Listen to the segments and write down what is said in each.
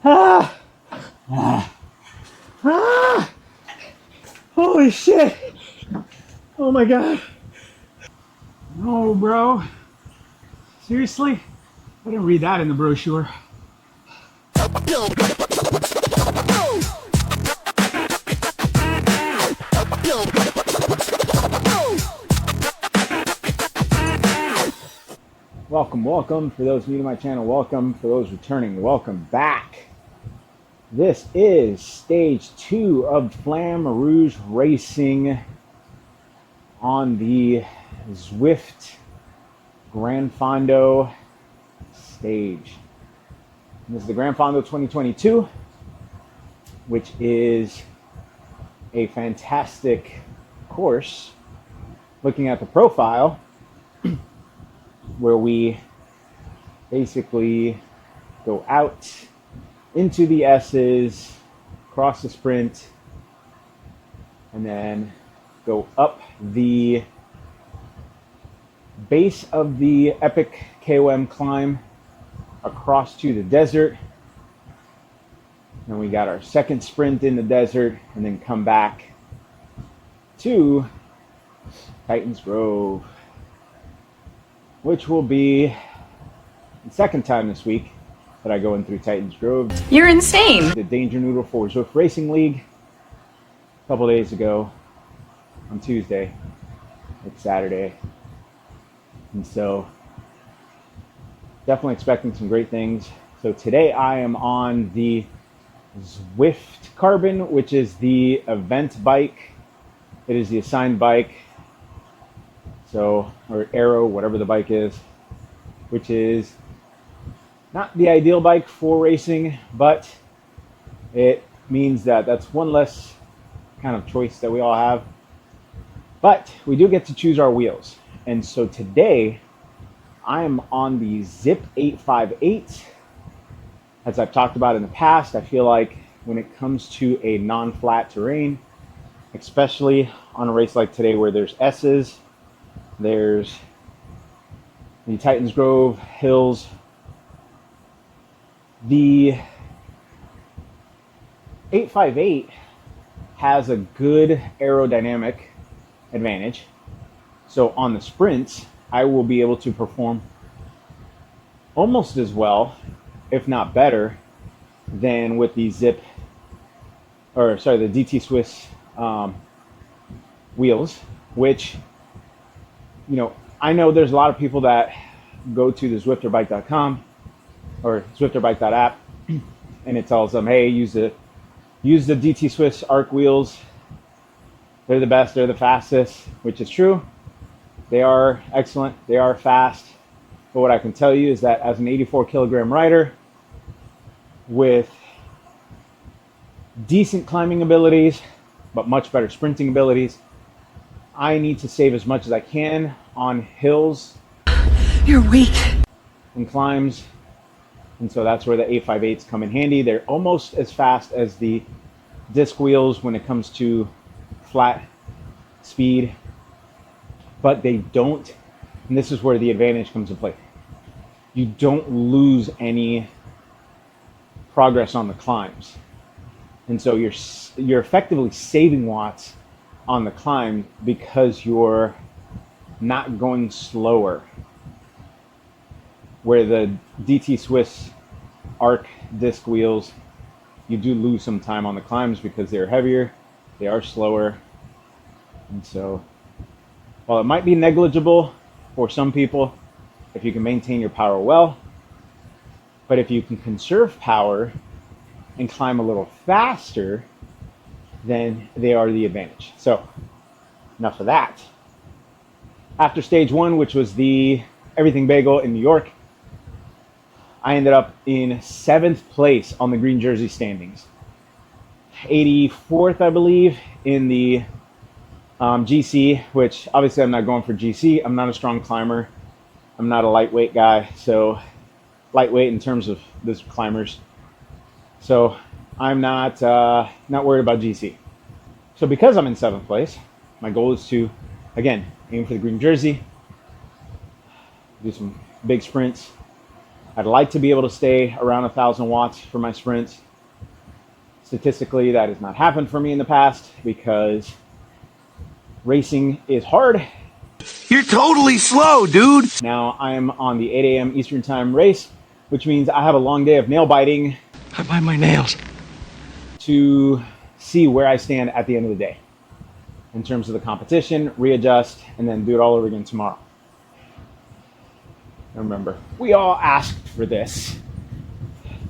Ah! Ah! Ah! Holy shit! Oh my god! No, bro. Seriously? I didn't read that in the brochure. Welcome, welcome. For those new to my channel, welcome. For those returning, welcome back. This is stage 2 of Flamme Rouge Racing on the Zwift Grand Fondo stage. And this is the Grand Fondo 2022, which is a fantastic course. Looking at the profile, where we basically go out into the S's, cross the sprint, and then go up the base of the epic KOM climb across to the desert. Then we got our second sprint in the desert, and then come back to Titans Grove, which will be the second time this week that I go in through Titans Grove. You're insane. The Danger Noodle for Zwift Racing League a couple days ago on Tuesday. It's Saturday. And so definitely expecting some great things. So today I am on the Zwift Carbon, which is the event bike. It is the assigned bike. So, or Aero, whatever the bike is, which is not the ideal bike for racing, but it means that that's one less kind of choice that we all have. But we do get to choose our wheels. And so today I am on the Zip 858. As I've talked about in the past, I feel like when it comes to a non-flat terrain, especially on a race like today where there's S's, there's the Titans Grove hills, the 858 has a good aerodynamic advantage. So on the sprints, I will be able to perform almost as well, if not better, than with the the DT Swiss wheels, which, you know, I know there's a lot of people that go to the zwifterbike.com or zwifterbike.app and it tells them, hey, use the DT Swiss ARC wheels. They're the best, they're the fastest, which is true. They are excellent, they are fast. But what I can tell you is that as an 84 kilogram rider with decent climbing abilities, but much better sprinting abilities, I need to save as much as I can on hills. You're weak. And climbs. And so that's where the 858s come in handy. They're almost as fast as the disc wheels when it comes to flat speed, but they don't, and this is where the advantage comes into play. You don't lose any progress on the climbs. And so you're effectively saving watts on the climb because you're not going slower. Where the DT Swiss ARC disc wheels, you do lose some time on the climbs because they're heavier, they are slower. And so while it might be negligible for some people, if you can maintain your power well, but if you can conserve power and climb a little faster, then they are the advantage. So enough of that. After stage 1, which was the Everything Bagel in New York, I ended up in 7th place on the green jersey standings. 84th, I believe, in the GC, which obviously I'm not going for GC. I'm not a strong climber. I'm not a lightweight guy, so lightweight in terms of those climbers. So I'm not worried about GC. So because I'm in 7th place, my goal is to, again, aim for the green jersey, do some big sprints. I'd like to be able to stay around 1,000 watts for my sprints. Statistically, that has not happened for me in the past because racing is hard. You're totally slow, dude. Now I am on the 8 a.m. Eastern Time race, which means I have a long day of nail biting I bite my nails. to see where I stand at the end of the day in terms of the competition, readjust, and then do it all over again tomorrow. Remember, we all asked for this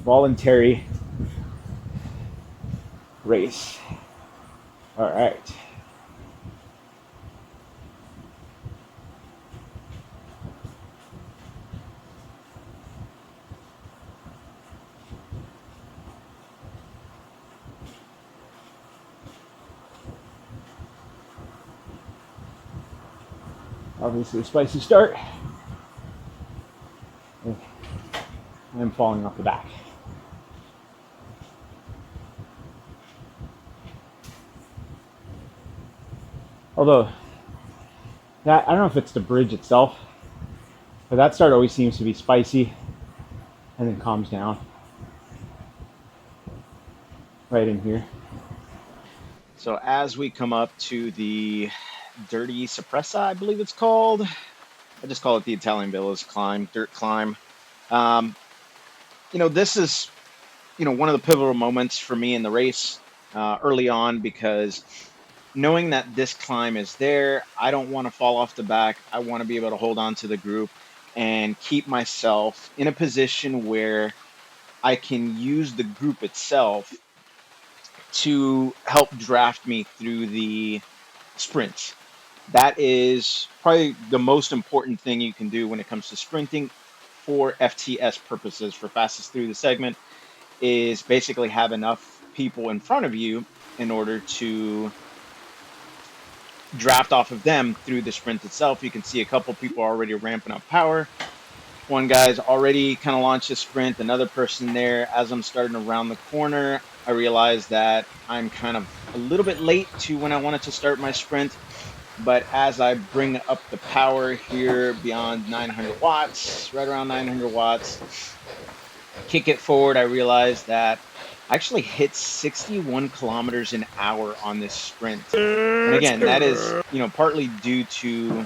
voluntary race. All right. Obviously a spicy start. I'm falling off the back. Although, I don't know if it's the bridge itself, but that start always seems to be spicy and then calms down right in here. So as we come up to the Dirty Suppressa, I believe it's called. I just call it the Italian Villas climb, dirt climb. Um, this is, one of the pivotal moments for me in the race early on because knowing that this climb is there, I don't want to fall off the back. I want to be able to hold on to the group and keep myself in a position where I can use the group itself to help draft me through the sprints. That is probably the most important thing you can do when it comes to sprinting for FTS purposes, for fastest through the segment, is basically have enough people in front of you in order to draft off of them through the sprint itself. You can see a couple people already ramping up power. One guy's already kind of launched a sprint, another person there. As I'm starting to round the corner, I realize that I'm kind of a little bit late to when I wanted to start my sprint. But as I bring up the power here beyond 900 watts, right around 900 watts, kick it forward, I realize that I actually hit 61 kilometers an hour on this sprint. And again, that is, partly due to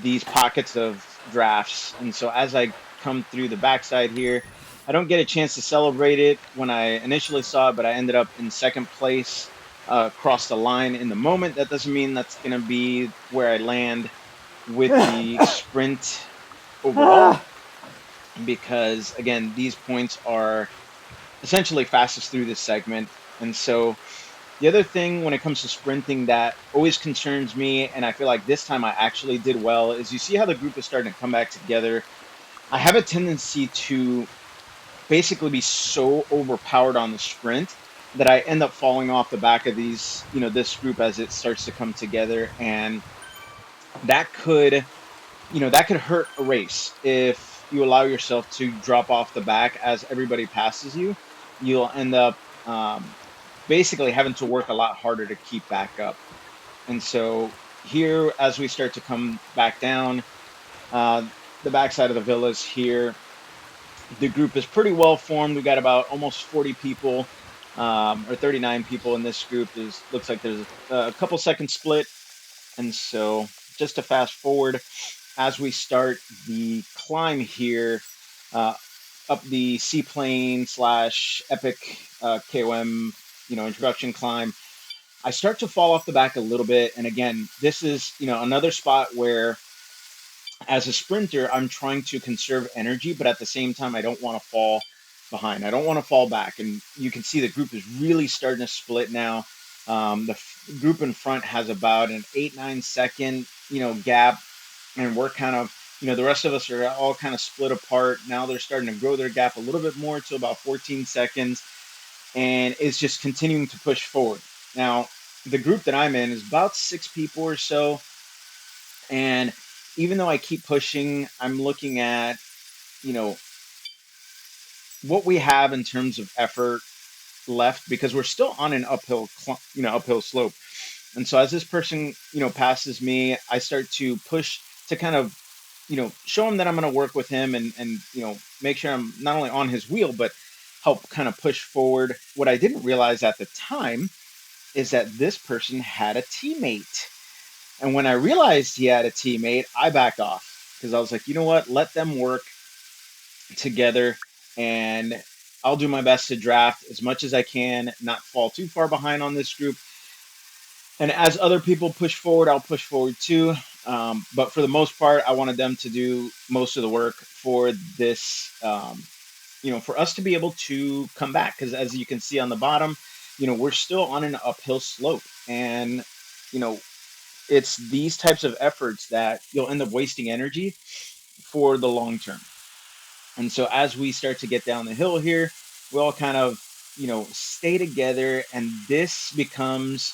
these pockets of drafts. And so as I come through the backside here, I don't get a chance to celebrate it when I initially saw it, but I ended up in second place across the line in the moment. That doesn't mean that's going to be where I land with the sprint overall, because again, these points are essentially fastest through this segment. And so the other thing when it comes to sprinting that always concerns me, and I feel like this time I actually did well, is you see how the group is starting to come back together. I have a tendency to basically be so overpowered on the sprint that I end up falling off the back of these, this group as it starts to come together. And that could, that could hurt a race if you allow yourself to drop off the back as everybody passes you. You'll end up basically having to work a lot harder to keep back up. And so here, as we start to come back down, the backside of the villas here, the group is pretty well formed. We got about almost 40 people, or 39 people in this group. Looks like there's a couple second split. And so just to fast forward, as we start the climb here, up the seaplane / epic KOM, introduction climb, I start to fall off the back a little bit. And again, this is, another spot where as a sprinter, I'm trying to conserve energy, but at the same time, I don't want to fall behind. I don't want to fall back. And you can see the group is really starting to split now. Group in front has about an 8-9 second, gap. And we're kind of, the rest of us are all kind of split apart. Now they're starting to grow their gap a little bit more to about 14 seconds. And it's just continuing to push forward. Now, the group that I'm in is about 6 people or so. And even though I keep pushing, I'm looking at, what we have in terms of effort left, because we're still on an uphill slope. And so as this person, passes me, I start to push to kind of show him that I'm going to work with him and make sure I'm not only on his wheel, but help kind of push forward. What I didn't realize at the time is that this person had a teammate. And when I realized he had a teammate, I backed off because I was like, you know what? Let them work together and I'll do my best to draft as much as I can, not fall too far behind on this group. And as other people push forward, I'll push forward too. But for the most part, I wanted them to do most of the work for this, for us to be able to come back. Because as you can see on the bottom, we're still on an uphill slope. And, you know, it's these types of efforts that you'll end up wasting energy for the long term. And so as we start to get down the hill here, we all kind of, stay together. And this becomes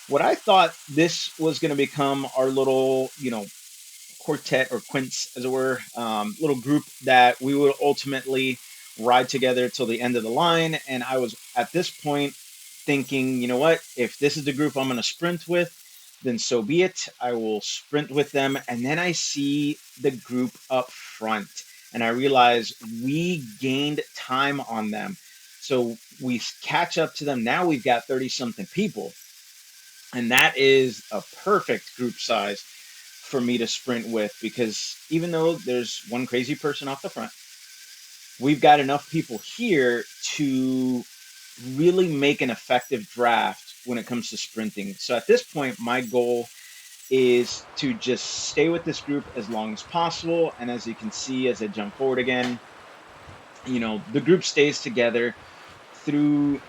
what I thought this was going to become our little, quartet or quints, as it were, little group that we would ultimately ride together till the end of the line. And I was at this point thinking, you know what, if this is the group I'm going to sprint with, then so be it. I will sprint with them. And then I see the group up front and I realize we gained time on them. So we catch up to them. Now we've got 30 something people. And that is a perfect group size for me to sprint with because even though there's one crazy person off the front, we've got enough people here to really make an effective draft when it comes to sprinting. So at this point, my goal is to just stay with this group as long as possible. And as you can see, as I jump forward again, the group stays together through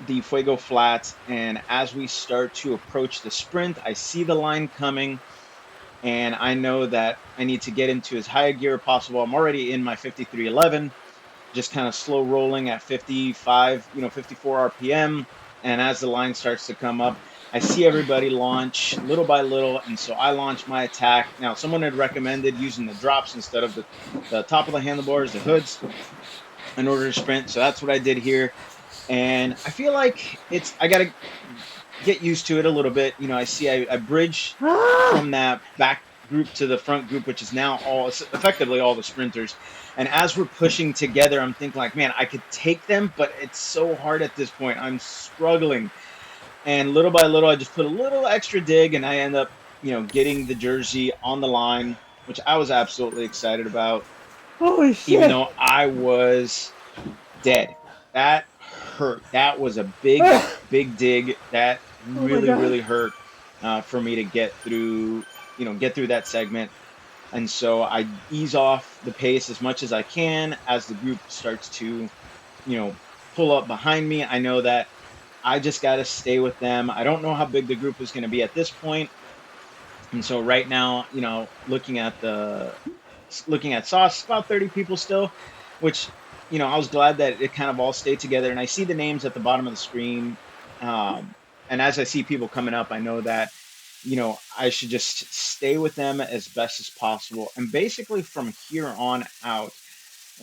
the Fuego flats. And as we start to approach the sprint, I see the line coming and I know that I need to get into as high a gear as possible. I'm already in my 5311, just kind of slow rolling at 55, 54 RPM. And as the line starts to come up, I see everybody launch little by little. And so I launch my attack. Now, someone had recommended using the drops instead of the top of the handlebars, the hoods, in order to sprint. So that's what I did here. And I feel like I got to get used to it a little bit. I see I bridge from that back group to the front group, which is now effectively all the sprinters. And as we're pushing together, I'm thinking like, man, I could take them, but it's so hard at this point. I'm struggling. And little by little, I just put a little extra dig and I end up, getting the jersey on the line, which I was absolutely excited about, Holy even shit. though I was dead. That hurt. That was a big, big dig. That Oh my really, god. really hurt for me to get through that segment. And so I ease off the pace as much as I can as the group starts to, pull up behind me. I know that I just got to stay with them. I don't know how big the group is going to be at this point. And so right now, looking at sauce, about 30 people still, which, I was glad that it kind of all stayed together. And I see the names at the bottom of the screen. And as I see people coming up, I know that, I should just stay with them as best as possible. And basically from here on out,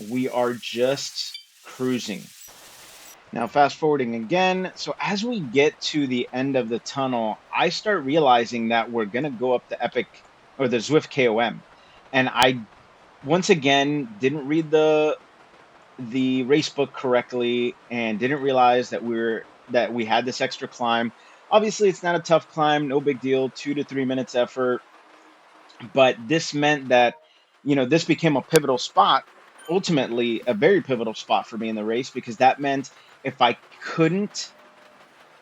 we are just cruising. Now, fast forwarding again. So as we get to the end of the tunnel, I start realizing that we're going to go up the Epic or the Zwift KOM. And I once again didn't read the race book correctly and didn't realize that we had this extra climb. Obviously, it's not a tough climb, no big deal, 2 to 3 minutes effort. But this meant that, this became a pivotal spot, ultimately a very pivotal spot for me in the race because that meant if I couldn't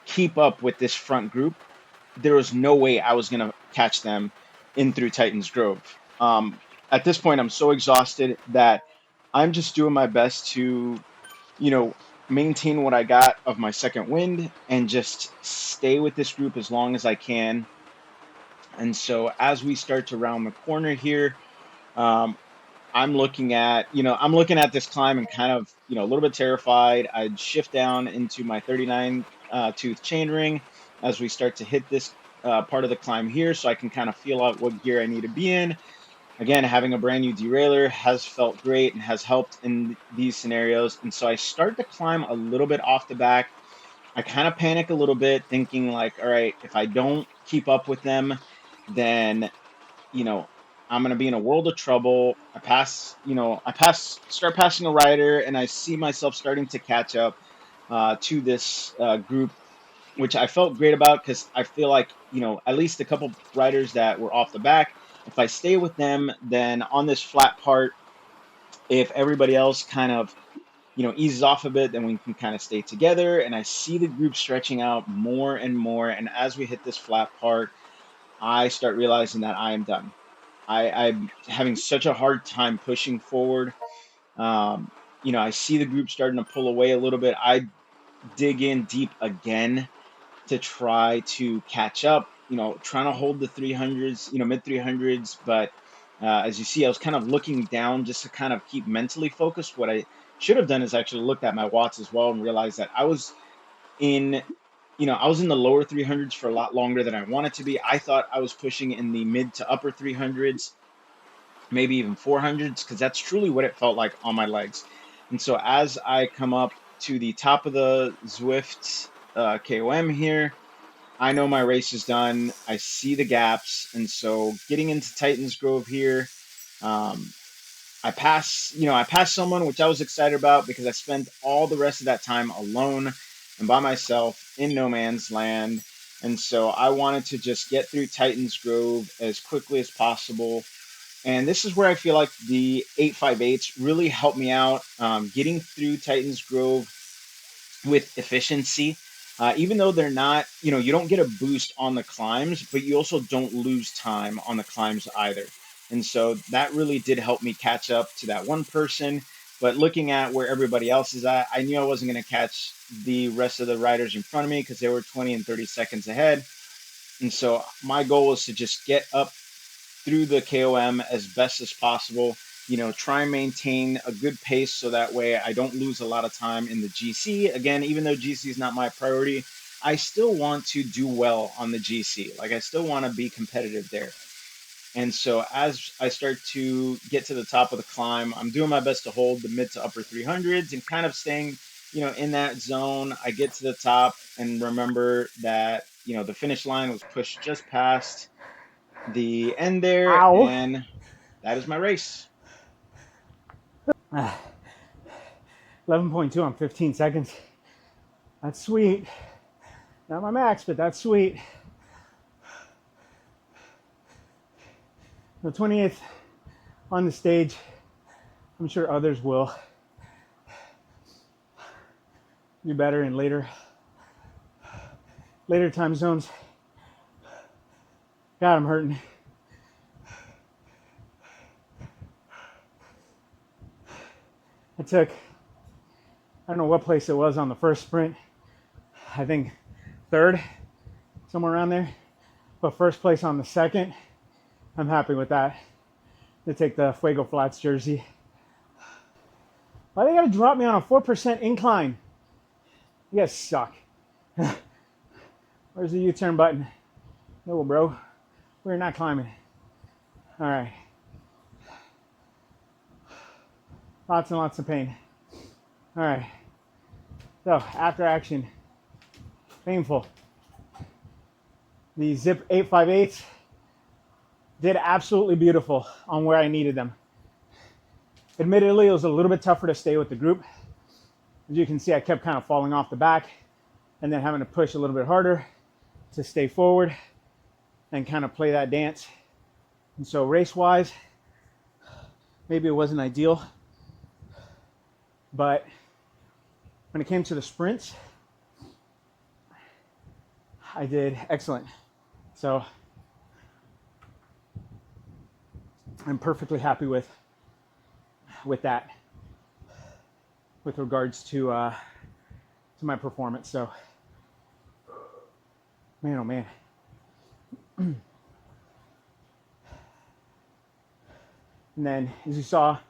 keep up with this front group, there was no way I was going to catch them in through Titans Grove. At this point, I'm so exhausted that I'm just doing my best to, you know, maintain what I got of my second wind and just stay with this group as long as I can. And so as we start to round the corner here, um, I'm looking at this climb and kind of, a little bit terrified. I'd shift down into my 39 tooth chain ring as we start to hit this part of the climb here so I can kind of feel out what gear I need to be in. Again, having a brand new derailleur has felt great and has helped in these scenarios. And so I start to climb a little bit off the back. I kind of panic a little bit, thinking like, all right, if I don't keep up with them, then, you know, I'm gonna be in a world of trouble. Start passing a rider, and I see myself starting to catch up to this group, which I felt great about because I feel like, at least a couple riders that were off the back, if I stay with them, then on this flat part, if everybody else kind of, eases off a bit, then we can kind of stay together. And I see the group stretching out more and more. And as we hit this flat part, I start realizing that I am done. I'm having such a hard time pushing forward. I see the group starting to pull away a little bit. I dig in deep again to try to catch up, trying to hold the 300s, mid 300s. But as you see, I was kind of looking down just to kind of keep mentally focused. What I should have done is actually looked at my watts as well and realized that in, I was in the lower 300s for a lot longer than I wanted to be. I thought I was pushing in the mid to upper 300s, maybe even 400s, because that's truly what it felt like on my legs. And so as I come up to the top of the Zwift KOM here, I know my race is done. I see the gaps. And so getting into Titans Grove here, um, I passed someone, which I was excited about because I spent all the rest of that time alone and by myself in no man's land. And so I wanted to just get through Titans Grove as quickly as possible. And this is where I feel like the 858s really helped me out, getting through Titans Grove with efficiency. Even though they're not, you don't get a boost on the climbs, but you also don't lose time on the climbs either. And so that really did help me catch up to that one person. But looking at where everybody else is at, I knew I wasn't going to catch the rest of the riders in front of me because they were 20 and 30 seconds ahead. And so my goal was to just get up through the KOM as best as possible. Try and maintain a good pace so that way I don't lose a lot of time in the GC. Again, even though GC is not my priority, I still want to do well on the GC. Like I still want to be competitive there. And so as I start to get to the top of the climb, I'm doing my best to hold the mid to upper 300s and kind of staying, in that zone. I get to the top and remember that, the finish line was pushed just past the end there, Ow. and that is my race. 11.2 on 15 seconds. That's sweet. Not my max, but that's sweet. The 28th on the stage. I'm sure others will do better in later time zones. God, I'm hurting. I don't know what place it was on the first sprint. I think third, somewhere around there. But first place on the second, I'm happy with that. To take the Fuego Flats jersey. Why they gotta drop me on a 4% incline? You guys suck. Where's the U-turn button? No, bro. We're not climbing. All right. Lots and lots of pain. All right. So, after action. Painful. The Zip 858s did absolutely beautiful on where I needed them. Admittedly, it was a little bit tougher to stay with the group. As you can see, I kept kind of falling off the back and then having to push a little bit harder to stay forward and kind of play that dance. And so race-wise, maybe it wasn't ideal, but when it came to the sprints, I did excellent. So I'm perfectly happy with that, with regards to my performance. So, man, oh man. And then, as you saw, a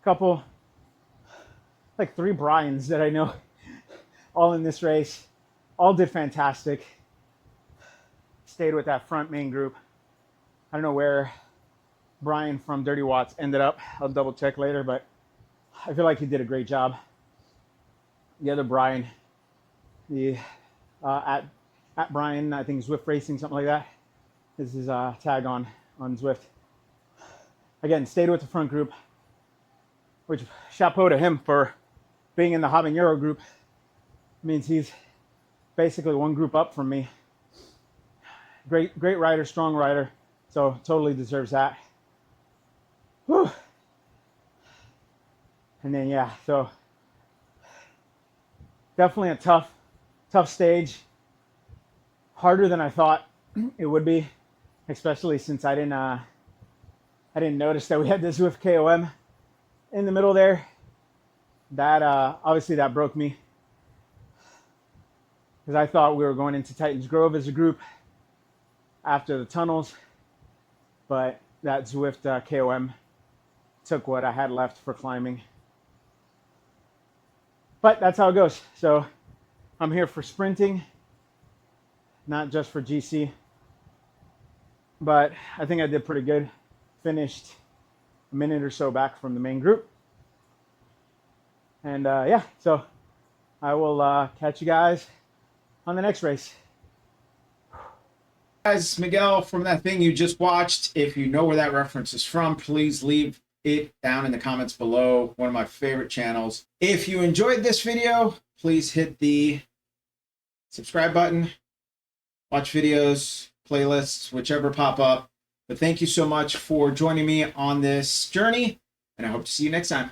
couple, like 3 Bryans that I know, all in this race, all did fantastic. Stayed with that front main group. I don't know where Brian from Dirty Watts ended up. I'll double check later, but I feel like he did a great job. The other Brian, the at Brian, I think Zwift Racing, something like that, is his tag on Zwift. again, stayed with the front group, which chapeau to him for being in the habanero group. It means he's basically one group up from me. Great rider, strong rider. So totally deserves that. Whew. And then, yeah, so definitely a tough stage. Harder than I thought it would be, especially since I didn't notice that we had this Zwift KOM in the middle there. That obviously that broke me, because I thought we were going into Titans Grove as a group after the tunnels, but that Zwift KOM took what I had left for climbing. But that's how it goes. So I'm here for sprinting, not just for GC. But I think I did pretty good. Finished a minute or so back from the main group. And yeah, so I will catch you guys on the next race. Guys, Miguel from that thing you just watched. If you know where that reference is from, please leave it down in the comments below. One of my favorite channels. If you enjoyed this video, please hit the subscribe button. Watch videos, playlists, whichever pop up. But thank you so much for joining me on this journey, and I hope to see you next time.